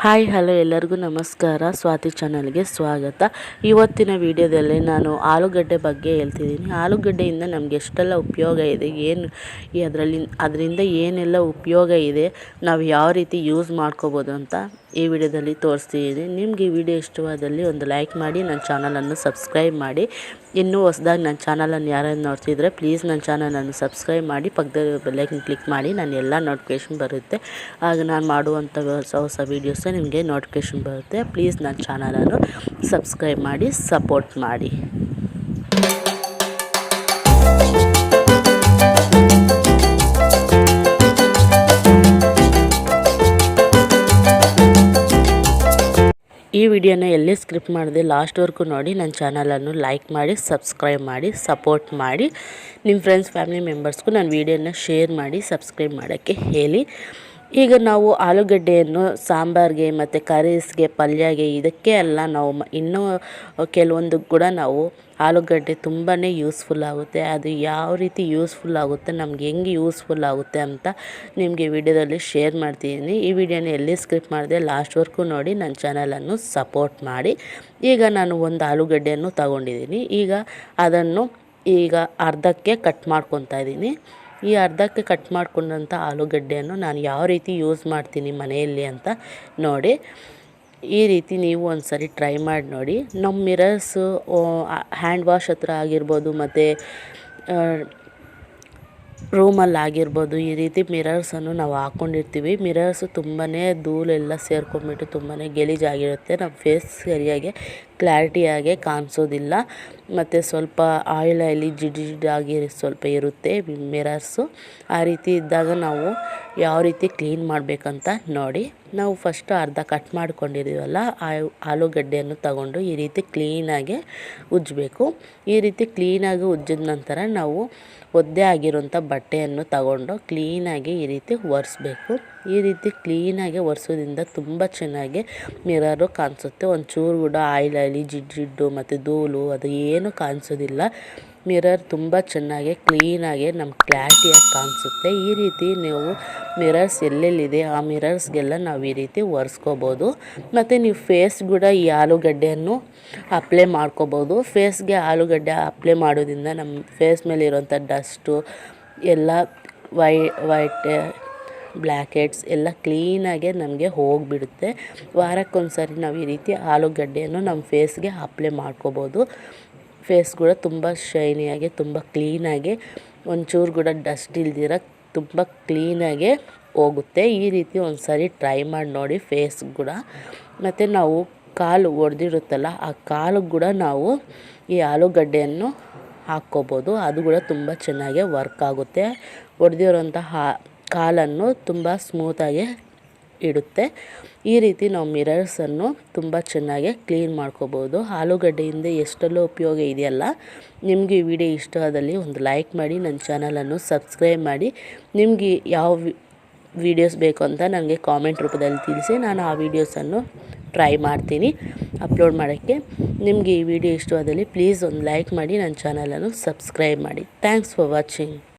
Hi hello ಎಲ್ಲರಿಗೂ ನಮಸ್ಕಾರ. ಸ್ವಾತಿ ಚಾನಲ್ಗೆ ಸ್ವಾಗತ. ಇವತ್ತಿನ ವಿಡಿಯೋದಲ್ಲಿ ನಾನು ಆಲೂಗಡ್ಡೆ ಬಗ್ಗೆ ಹೇಳ್ತಿದ್ದೀನಿ. ಆಲೂಗಡ್ಡೆಯಿಂದ ನಮಗೆ ಎಷ್ಟೆಲ್ಲ ಉಪಯೋಗ ಇದೆ, ಏನು ಅದರಿಂದ ಏನೆಲ್ಲ ಉಪಯೋಗ ಇದೆ, ನಾವು ಯಾವ ರೀತಿ ಯೂಸ್ ಮಾಡ್ಕೋಬೋದು ಅಂತ ಈ ವಿಡಿಯೋದಲ್ಲಿ ತೋರಿಸ್ತಿದ್ದೀನಿ. ನಿಮ್ಗೆ ಈ ವಿಡಿಯೋ ಇಷ್ಟವಾದಲ್ಲಿ ಒಂದು ಲೈಕ್ ಮಾಡಿ, ನನ್ನ ಚಾನಲನ್ನು ಸಬ್ಸ್ಕ್ರೈಬ್ ಮಾಡಿ. ಇನ್ನೂ ಹೊಸದಾಗಿ ನನ್ನ ಚಾನಲನ್ನು ಯಾರು ನೋಡ್ತಿದ್ರೆ ಪ್ಲೀಸ್ ನನ್ನ ಚಾನಲನ್ನು ಸಬ್ಸ್ಕ್ರೈಬ್ ಮಾಡಿ, ಪಕ್ಕದಲ್ಲಿ ಬೆಲ್ಲೈಕನ್ ಕ್ಲಿಕ್ ಮಾಡಿ. ನಾನು ಎಲ್ಲ ನೋಟಿಫಿಕೇಷನ್ ಬರುತ್ತೆ, ಆಗ ನಾನು ಮಾಡುವಂಥ ಹೊಸ ವೀಡಿಯೋಸ್ ನಿಮಗೆ ನೋಟಿಫಿಕೇಷನ್ ಬರುತ್ತೆ. ಪ್ಲೀಸ್ ನನ್ನ ಚಾನಲನ್ನು ಸಬ್ಸ್ಕ್ರೈಬ್ ಮಾಡಿ, ಸಪೋರ್ಟ್ ಮಾಡಿ. ಈ ವಿಡಿಯೋನ ಎಲ್ಲಿ ಸ್ಕ್ರಿಪ್ಟ್ ಮಾಡಿದೆ ಲಾಸ್ಟ್ವರೆಗೂ ನೋಡಿ. ನನ್ನ ಚಾನಲನ್ನು ಲೈಕ್ ಮಾಡಿ, ಸಬ್ಸ್ಕ್ರೈಬ್ ಮಾಡಿ, ಸಪೋರ್ಟ್ ಮಾಡಿ. ನಿಮ್ಮ ಫ್ರೆಂಡ್ಸ್ ಫ್ಯಾಮಿಲಿ ಮೆಂಬರ್ಸ್ಗೂ ನನ್ನ ವಿಡಿಯೋನ ಶೇರ್ ಮಾಡಿ, ಸಬ್ಸ್ಕ್ರೈಬ್ ಮಾಡೋಕ್ಕೆ ಹೇಳಿ. ಈಗ ನಾವು ಆಲೂಗಡ್ಡೆಯನ್ನು ಸಾಂಬಾರಿಗೆ ಮತ್ತು ಕರೀಸ್ಗೆ, ಪಲ್ಯಗೆ ಇದಕ್ಕೆ ಎಲ್ಲ ನಾವು ಇನ್ನೂ ಕೆಲವೊಂದು ಕೂಡ ನಾವು ಆಲೂಗಡ್ಡೆ ತುಂಬಾ ಯೂಸ್ಫುಲ್ ಆಗುತ್ತೆ. ಅದು ಯಾವ ರೀತಿ ಯೂಸ್ಫುಲ್ ಆಗುತ್ತೆ, ನಮ್ಗೆ ಹೆಂಗೆ ಯೂಸ್ಫುಲ್ ಆಗುತ್ತೆ ಅಂತ ನಿಮಗೆ ವಿಡಿಯೋದಲ್ಲಿ ಶೇರ್ ಮಾಡ್ತಿದ್ದೀನಿ. ಈ ವಿಡಿಯೋನ ಎಲ್ಲಿ ಸ್ಕ್ರಿಪ್ಟ್ ಮಾಡಿದೆ ಲಾಸ್ಟ್ವರೆಗೂ ನೋಡಿ, ನನ್ನ ಚಾನಲನ್ನು ಸಪೋರ್ಟ್ ಮಾಡಿ. ಈಗ ನಾನು ಒಂದು ಆಲೂಗಡ್ಡೆಯನ್ನು ತಗೊಂಡಿದ್ದೀನಿ. ಈಗ ಅದನ್ನು ಅರ್ಧಕ್ಕೆ ಕಟ್ ಮಾಡ್ಕೊತಾ ಇದ್ದೀನಿ. ಈ ಅರ್ಧಕ್ಕೆ ಕಟ್ ಮಾಡ್ಕೊಂಡಂಥ ಆಲೂಗಡ್ಡೆಯನ್ನು ನಾನು ಯಾವ ರೀತಿ ಯೂಸ್ ಮಾಡ್ತೀನಿ ಮನೆಯಲ್ಲಿ ಅಂತ ನೋಡಿ. ಈ ರೀತಿ ನೀವು ಒಂದು ಸರಿ ಟ್ರೈ ಮಾಡಿ ನೋಡಿ. ನಮ್ಮ ಮಿರರ್ಸು ಹ್ಯಾಂಡ್ ವಾಶ್ ಹತ್ರ ಆಗಿರ್ಬೋದು, ಮತ್ತು ರೂಮಲ್ಲಿ ಆಗಿರ್ಬೋದು, ಈ ರೀತಿ ಮಿರರ್ಸನ್ನು ನಾವು ಹಾಕ್ಕೊಂಡಿರ್ತೀವಿ. ಮಿರರ್ಸು ತುಂಬಾ ಧೂಳೆಲ್ಲ ಸೇರ್ಕೊಂಡ್ಬಿಟ್ಟು ತುಂಬಾ ಗಲೀಜಾಗಿರುತ್ತೆ. ನಮ್ಮ ಫೇಸ್ ಸರಿಯಾಗಿ ಕ್ಲಾರಿಟಿಯಾಗಿ ಕಾಣಿಸೋದಿಲ್ಲ, ಮತ್ತು ಸ್ವಲ್ಪ ಆಯಿಲಿ ಜಿಡ್ಡಾಗಿ ಸ್ವಲ್ಪ ಇರುತ್ತೆ ಮಿರರ್ಸು. ಆ ರೀತಿ ಇದ್ದಾಗ ನಾವು ಯಾವ ರೀತಿ ಕ್ಲೀನ್ ಮಾಡಬೇಕಂತ ನೋಡಿ. ನಾವು ಫಸ್ಟು ಅರ್ಧ ಕಟ್ ಮಾಡ್ಕೊಂಡಿದ್ದೀವಲ್ಲ ಆಲೂಗಡ್ಡೆಯನ್ನು ತಗೊಂಡು ಈ ರೀತಿ ಕ್ಲೀನಾಗಿ ಉಜ್ಜಬೇಕು. ಈ ರೀತಿ ಕ್ಲೀನಾಗಿ ಉಜ್ಜಿದ ನಂತರ ನಾವು ಒದ್ದೆ ಆಗಿರೋಂಥ ಬಟ್ಟೆಯನ್ನು ತಗೊಂಡು ಕ್ಲೀನಾಗಿ ಈ ರೀತಿ ಒರೆಸ್ಬೇಕು. ಈ ರೀತಿ ಕ್ಲೀನಾಗಿ ಒರೆಸೋದ್ರಿಂದ ತುಂಬ ಚೆನ್ನಾಗಿ ಮಿರರು ಕಾಣಿಸುತ್ತೆ. ಒಂಚೂರು ಕೂಡ ಆಯಿಲಿ ಜಿಡ್ಡು ಮತ್ತು ಧೂಳು ಅದು ಏನೂ ಕಾಣಿಸೋದಿಲ್ಲ. ಮಿರರ್ ತುಂಬ ಚೆನ್ನಾಗಿ ಕ್ಲೀನಾಗಿ ನಮ್ಮ ಕ್ಲಾರಿಟಿಯಾಗಿ ಕಾಣಿಸುತ್ತೆ. ಈ ರೀತಿ ನೀವು ಮಿರರ್ಸ್ ಎಲ್ಲೆಲ್ಲಿದೆ ಆ ಮಿರರ್ಸ್ಗೆಲ್ಲ ನಾವು ಈ ರೀತಿ ಒರೆಸ್ಕೋಬೋದು. ಮತ್ತು ನೀವು ಫೇಸ್ ಕೂಡ ಈ ಆಲೂಗಡ್ಡೆಯನ್ನು ಅಪ್ಲೈ ಮಾಡ್ಕೋಬೋದು. ಫೇಸ್ಗೆ ಆಲೂಗಡ್ಡೆ ಅಪ್ಲೈ ಮಾಡೋದ್ರಿಂದ ನಮ್ಮ ಫೇಸ್ ಮೇಲೆ ಇರೋಂಥ ಡಸ್ಟು ಎಲ್ಲ ವೈಟ್ ಬ್ಲ್ಯಾಕ್ ಹೆಡ್ಸ್ ಎಲ್ಲ ಕ್ಲೀನಾಗೆ ನಮಗೆ ಹೋಗಿಬಿಡುತ್ತೆ. ವಾರಕ್ಕೊಂದ್ಸರಿ ನಾವು ಈ ರೀತಿ ಆಲೂಗಡ್ಡೆಯನ್ನು ನಮ್ಮ ಫೇಸ್ಗೆ ಅಪ್ಲೈ ಮಾಡ್ಕೋಬೋದು. ಫೇಸ್ ಕೂಡ ತುಂಬ ಶೈನಿಯಾಗಿ, ತುಂಬ ಕ್ಲೀನಾಗಿ, ಒಂಚೂರು ಕೂಡ ಡಸ್ಟ್ ಇಲ್ದಿರ ತುಂಬ ಕ್ಲೀನಾಗೆ ಹೋಗುತ್ತೆ. ಈ ರೀತಿ ಒಂದು ಸರಿ ಟ್ರೈ ಮಾಡಿ ನೋಡಿ ಫೇಸ್ ಕೂಡ. ಮತ್ತು ನಾವು ಕಾಲು ಒಡೆದಿರುತ್ತಲ್ಲ ಆ ಕಾಲು ಕೂಡ ನಾವು ಈ ಆಲೂಗಡ್ಡೆಯನ್ನು ಹಾಕ್ಕೋಬೋದು. ಅದು ಕೂಡ ತುಂಬ ಚೆನ್ನಾಗಿ ವರ್ಕ್ ಆಗುತ್ತೆ. ಒಡೆದಿರೋಂತಹ ಕಾಲನ್ನು ತುಂಬ ಸ್ಮೂತಾಗಿ ಇಡುತ್ತೆ. ಈ ರೀತಿ ನಾವು ಮಿರರ್ಸನ್ನು ತುಂಬ ಚೆನ್ನಾಗಿ ಕ್ಲೀನ್ ಮಾಡ್ಕೋಬೋದು. ಆಲೂಗಡ್ಡೆಯಿಂದ ಎಷ್ಟೆಲ್ಲ ಉಪಯೋಗ ಇದೆಯಲ್ಲ. ನಿಮಗೆ ಈ ವಿಡಿಯೋ ಇಷ್ಟವಾದಲ್ಲಿ ಒಂದು ಲೈಕ್ ಮಾಡಿ, ನನ್ನ ಚಾನಲನ್ನು ಸಬ್ಸ್ಕ್ರೈಬ್ ಮಾಡಿ. ನಿಮಗೆ ಯಾವ ವೀಡಿಯೋಸ್ ಬೇಕು ಅಂತ ನನಗೆ ಕಾಮೆಂಟ್ ರೂಪದಲ್ಲಿ ತಿಳಿಸಿ. ನಾನು ಆ ವೀಡಿಯೋಸನ್ನು ಟ್ರೈ ಮಾಡ್ತೀನಿ ಅಪ್ಲೋಡ್ ಮಾಡೋಕ್ಕೆ. ನಿಮಗೆ ಈ ವಿಡಿಯೋ ಇಷ್ಟವಾದಲ್ಲಿ ಪ್ಲೀಸ್ ಒಂದು ಲೈಕ್ ಮಾಡಿ, ನನ್ನ ಚಾನಲನ್ನು ಸಬ್ಸ್ಕ್ರೈಬ್ ಮಾಡಿ. Thanks for watching.